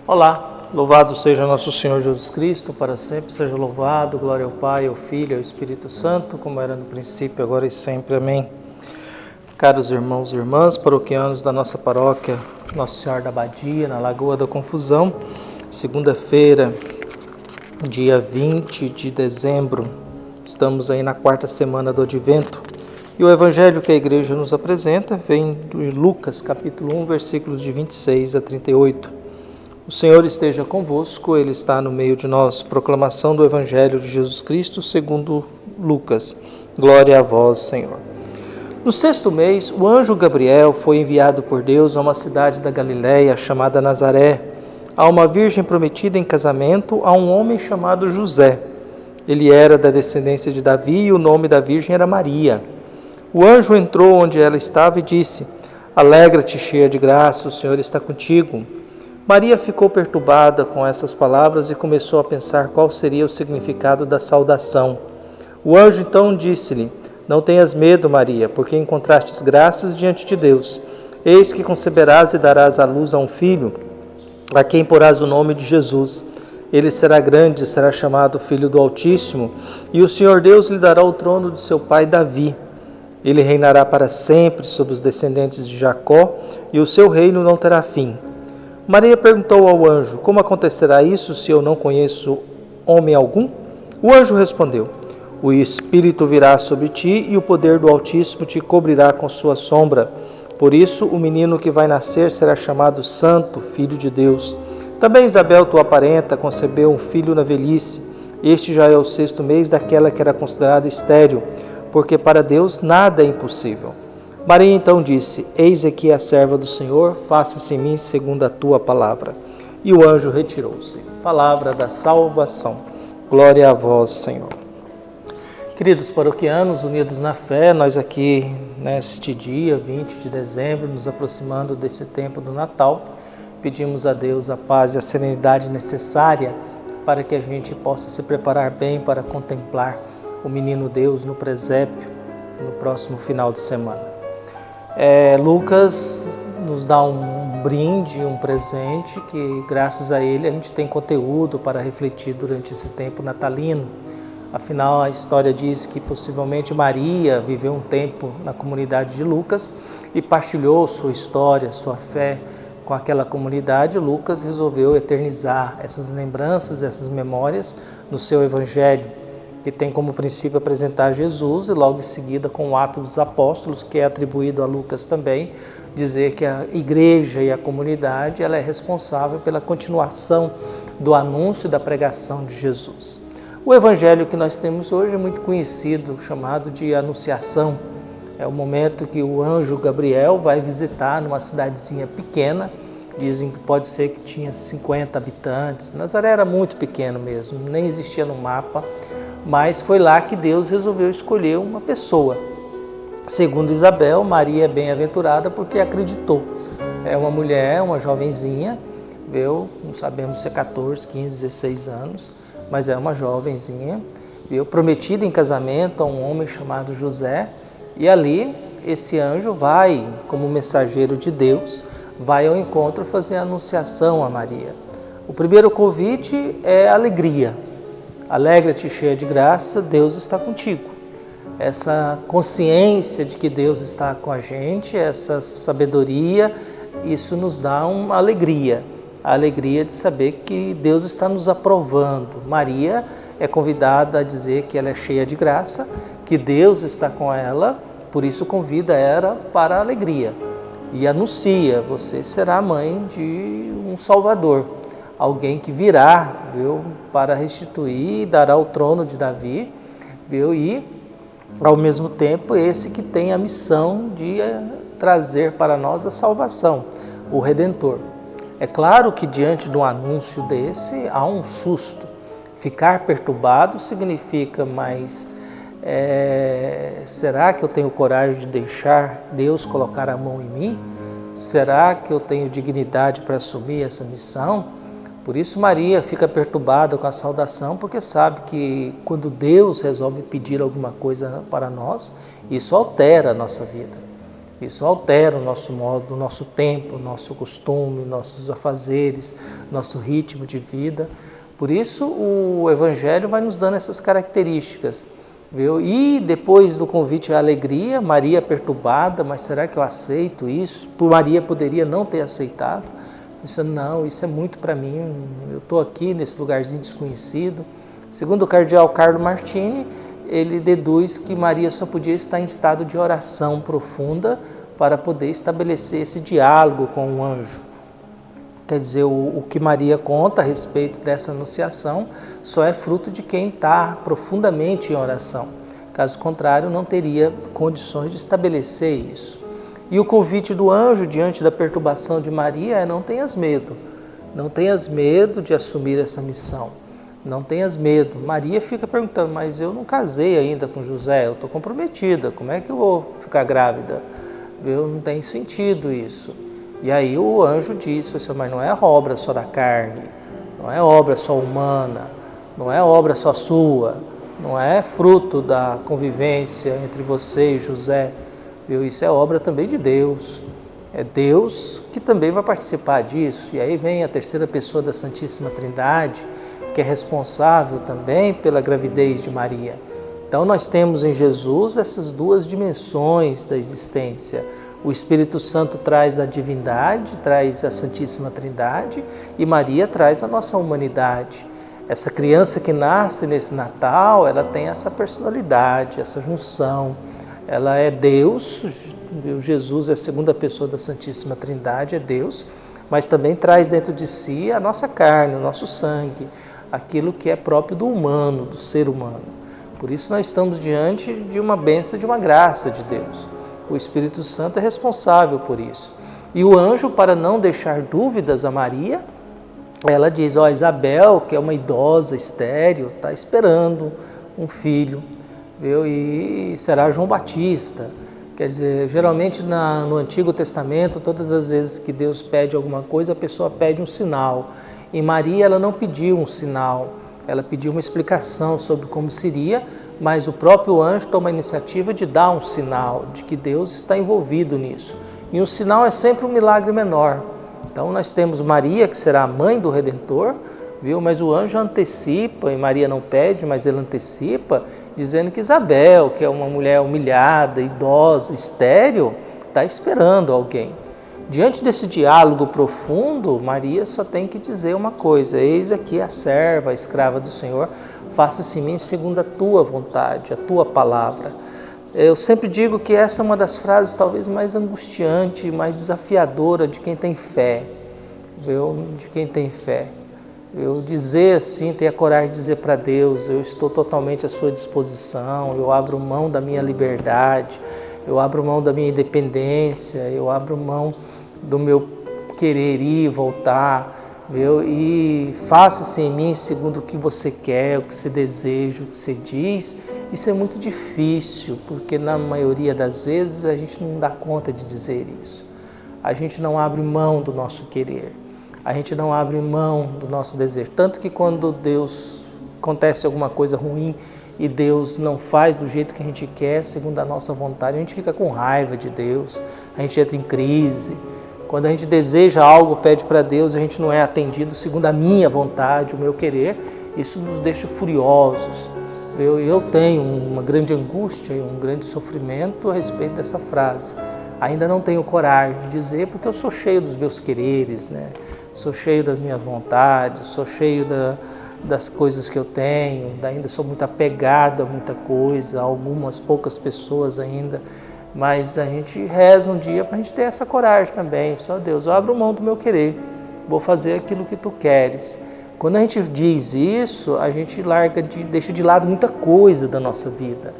Olá, louvado seja nosso Senhor Jesus Cristo, para sempre seja louvado, glória ao Pai, ao Filho e ao Espírito Santo, como era no princípio, agora e sempre. Amém. Caros irmãos e irmãs, paroquianos da nossa paróquia Nossa Senhora da Abadia, na Lagoa da Confusão, segunda-feira, dia 20 de dezembro, estamos aí na quarta semana do Advento, e o Evangelho que a Igreja nos apresenta vem de Lucas, capítulo 1, versículos de 26 a 38. O Senhor esteja convosco, Ele está no meio de nós. Proclamação do Evangelho de Jesus Cristo segundo Lucas. Glória a vós, Senhor. No 6º mês, o anjo Gabriel foi enviado por Deus a uma cidade da Galiléia chamada Nazaré, a uma virgem prometida em casamento a um homem chamado José. Ele era da descendência de Davi e o nome da virgem era Maria. O anjo entrou onde ela estava e disse: Alegra-te, cheia de graça, o Senhor está contigo. Maria ficou perturbada com essas palavras e começou a pensar qual seria o significado da saudação. O anjo então disse-lhe: Não tenhas medo, Maria, porque encontrastes graças diante de Deus. Eis que conceberás e darás à luz a um filho, a quem porás o nome de Jesus. Ele será grande, será chamado Filho do Altíssimo, e o Senhor Deus lhe dará o trono de seu pai Davi. Ele reinará para sempre sobre os descendentes de Jacó, e o seu reino não terá fim. Maria perguntou ao anjo: Como acontecerá isso se eu não conheço homem algum? O anjo respondeu: O Espírito virá sobre ti e o poder do Altíssimo te cobrirá com sua sombra. Por isso, o menino que vai nascer será chamado Santo, Filho de Deus. Também Isabel, tua parenta, concebeu um filho na velhice. Este já é o 6º mês daquela que era considerada estéril, porque para Deus nada é impossível. Maria então disse: Eis aqui a serva do Senhor, faça-se em mim segundo a tua palavra. E o anjo retirou-se. Palavra da salvação. Glória a vós, Senhor. Queridos paroquianos, unidos na fé, nós aqui neste dia 20 de dezembro, nos aproximando desse tempo do Natal, pedimos a Deus a paz e a serenidade necessária para que a gente possa se preparar bem para contemplar o menino Deus no presépio no próximo final de semana. Lucas nos dá um brinde, um presente que graças a ele a gente tem conteúdo para refletir durante esse tempo natalino. Afinal, a história diz que possivelmente Maria viveu um tempo na comunidade de Lucas e partilhou sua história, sua fé com aquela comunidade. Lucas resolveu eternizar essas lembranças, essas memórias no seu Evangelho, que tem como princípio apresentar Jesus e logo em seguida, com o Ato dos Apóstolos, que é atribuído a Lucas também, dizer que a igreja e a comunidade ela é responsável pela continuação do anúncio e da pregação de Jesus. O evangelho que nós temos hoje é muito conhecido, chamado de Anunciação. É o momento que o anjo Gabriel vai visitar numa cidadezinha pequena, dizem que pode ser que tinha 50 habitantes. Nazaré era muito pequeno mesmo, nem existia no mapa, mas foi lá que Deus resolveu escolher uma pessoa. Segundo Isabel, Maria é bem-aventurada porque acreditou. É uma mulher, uma jovenzinha, não sabemos se é 14, 15, 16 anos, mas é uma jovenzinha, prometida em casamento a um homem chamado José, e ali esse anjo vai, como mensageiro de Deus, vai ao encontro fazer a anunciação a Maria. O primeiro convite é alegria. Alegra-te, cheia de graça, Deus está contigo. Essa consciência de que Deus está com a gente, essa sabedoria, isso nos dá uma alegria. A alegria de saber que Deus está nos aprovando. Maria é convidada a dizer que ela é cheia de graça, que Deus está com ela, por isso convida ela para a alegria. E anuncia: você será mãe de um Salvador, alguém que virá, para restituir e dará o trono de Davi, e ao mesmo tempo esse que tem a missão de trazer para nós a salvação, o Redentor. É claro que diante de um anúncio desse há um susto. Ficar perturbado significa, mas será que eu tenho coragem de deixar Deus colocar a mão em mim? Será que eu tenho dignidade para assumir essa missão? Por isso Maria fica perturbada com a saudação, porque sabe que quando Deus resolve pedir alguma coisa para nós, isso altera a nossa vida. Isso altera o nosso modo, o nosso tempo, o nosso costume, nossos afazeres, nosso ritmo de vida. Por isso o Evangelho vai nos dando essas características. Viu? E depois do convite à alegria, Maria perturbada, mas será que eu aceito isso? Maria poderia não ter aceitado. Pensando, não, isso é muito para mim, eu estou aqui nesse lugarzinho desconhecido. Segundo o cardeal Carlo Martini, ele deduz que Maria só podia estar em estado de oração profunda para poder estabelecer esse diálogo com o anjo. Quer dizer, o que Maria conta a respeito dessa anunciação só é fruto de quem está profundamente em oração. Caso contrário, não teria condições de estabelecer isso. E o convite do anjo diante da perturbação de Maria é: não tenhas medo. Não tenhas medo de assumir essa missão. Não tenhas medo. Maria fica perguntando, mas eu não casei ainda com José, eu estou comprometida, como é que eu vou ficar grávida? Não tem sentido isso. E aí o anjo diz, mas não é obra só da carne, não é obra só humana, não é obra só sua, não é fruto da convivência entre você e José, isso é obra também de Deus. É Deus que também vai participar disso. E aí vem a terceira pessoa da Santíssima Trindade, que é responsável também pela gravidez de Maria. Então nós temos em Jesus essas duas dimensões da existência. O Espírito Santo traz a divindade, traz a Santíssima Trindade, e Maria traz a nossa humanidade. Essa criança que nasce nesse Natal, ela tem essa personalidade, essa junção. Ela é Deus, Jesus é a segunda pessoa da Santíssima Trindade, é Deus, mas também traz dentro de si a nossa carne, o nosso sangue, aquilo que é próprio do humano, do ser humano. Por isso nós estamos diante de uma bênção, de uma graça de Deus. O Espírito Santo é responsável por isso. E o anjo, para não deixar dúvidas a Maria, ela diz, Isabel, que é uma idosa, estéril, está esperando um filho, viu? E será João Batista. Quer dizer, geralmente no Antigo Testamento, todas as vezes que Deus pede alguma coisa, a pessoa pede um sinal. Em Maria, ela não pediu um sinal, ela pediu uma explicação sobre como seria, mas o próprio anjo toma a iniciativa de dar um sinal, de que Deus está envolvido nisso. E um sinal é sempre um milagre menor. Então nós temos Maria, que será a mãe do Redentor, viu? Mas o anjo antecipa, e Maria não pede, mas ele antecipa, dizendo que Isabel, que é uma mulher humilhada, idosa, estéril, está esperando alguém. Diante desse diálogo profundo, Maria só tem que dizer uma coisa: eis aqui a serva, a escrava do Senhor, faça-se em mim segundo a tua vontade, a tua palavra. Eu sempre digo que essa é uma das frases talvez mais angustiante, mais desafiadora de quem tem fé, viu? De quem tem fé. Eu dizer assim, ter a coragem de dizer para Deus, eu estou totalmente à sua disposição, eu abro mão da minha liberdade, eu abro mão da minha independência, eu abro mão do meu querer ir e voltar, viu? E faça-se em mim segundo o que você quer, o que você deseja, o que você diz. Isso é muito difícil, porque na maioria das vezes a gente não dá conta de dizer isso. A gente não abre mão do nosso querer, a gente não abre mão do nosso desejo. Tanto que quando Deus acontece alguma coisa ruim e Deus não faz do jeito que a gente quer, segundo a nossa vontade, a gente fica com raiva de Deus, a gente entra em crise. Quando a gente deseja algo, pede para Deus, a gente não é atendido segundo a minha vontade, o meu querer, isso nos deixa furiosos. Eu tenho uma grande angústia e um grande sofrimento a respeito dessa frase. Ainda não tenho coragem de dizer, porque eu sou cheio dos meus quereres, né? Sou cheio das minhas vontades, sou cheio das coisas que eu tenho, ainda sou muito apegado a muita coisa, a algumas poucas pessoas ainda, mas a gente reza um dia para a gente ter essa coragem também. Só Deus, eu abro mão do meu querer, vou fazer aquilo que tu queres. Quando a gente diz isso, a gente deixa de lado muita coisa da nossa vida,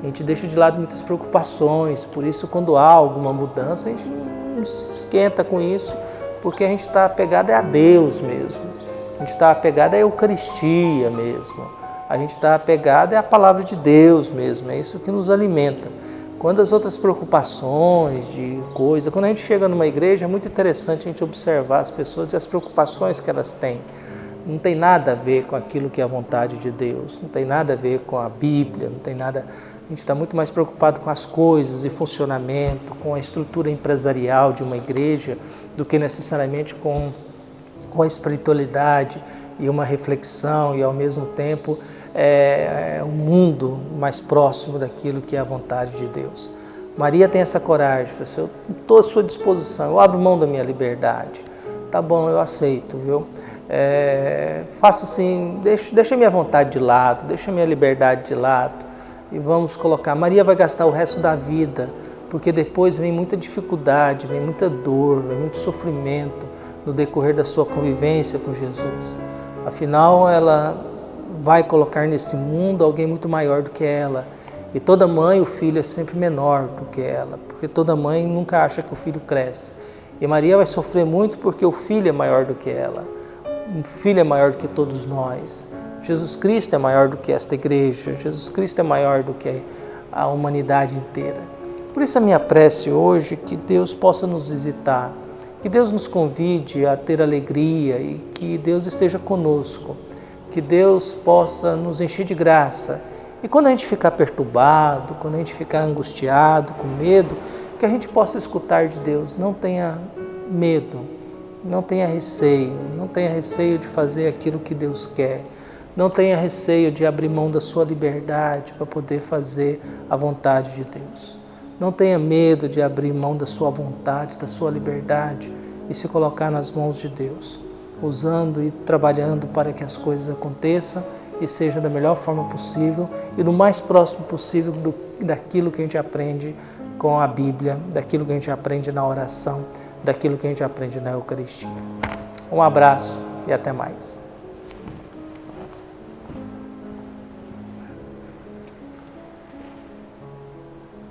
a gente deixa de lado muitas preocupações. Por isso, quando há alguma mudança, a gente não se esquenta com isso, porque a gente está apegado a Deus mesmo. A gente está apegado à Eucaristia mesmo, a gente está apegado à palavra de Deus mesmo, é isso que nos alimenta. Quando as outras preocupações de coisa, quando a gente chega numa igreja, é muito interessante a gente observar as pessoas e as preocupações que elas têm. Não tem nada a ver com aquilo que é a vontade de Deus, não tem nada a ver com a Bíblia, não tem nada. gente está muito mais preocupado com as coisas e funcionamento, com a estrutura empresarial de uma igreja, do que necessariamente com a espiritualidade e uma reflexão e, ao mesmo tempo, um mundo mais próximo daquilo que é a vontade de Deus. Maria tem essa coragem, eu estou à sua disposição, eu abro mão da minha liberdade. Tá bom, eu aceito, viu? Faça assim, deixa a minha vontade de lado, deixa a minha liberdade de lado e vamos colocar. Maria vai gastar o resto da vida, porque depois vem muita dificuldade, vem muita dor, vem muito sofrimento no decorrer da sua convivência com Jesus. Afinal, ela vai colocar nesse mundo alguém muito maior do que ela. E toda mãe, o filho é sempre menor do que ela, porque toda mãe nunca acha que o filho cresce. E Maria vai sofrer muito porque o filho é maior do que ela. O filho é maior do que todos nós. Jesus Cristo é maior do que esta igreja. Jesus Cristo é maior do que a humanidade inteira. Por isso a minha prece hoje, que Deus possa nos visitar, que Deus nos convide a ter alegria e que Deus esteja conosco, que Deus possa nos encher de graça. E quando a gente ficar perturbado, quando a gente ficar angustiado, com medo, que a gente possa escutar de Deus. Não tenha medo, não tenha receio de fazer aquilo que Deus quer. Não tenha receio de abrir mão da sua liberdade para poder fazer a vontade de Deus. Não tenha medo de abrir mão da sua vontade, da sua liberdade e se colocar nas mãos de Deus, usando e trabalhando para que as coisas aconteçam e sejam da melhor forma possível e no mais próximo possível daquilo que a gente aprende com a Bíblia, daquilo que a gente aprende na oração, daquilo que a gente aprende na Eucaristia. Um abraço e até mais.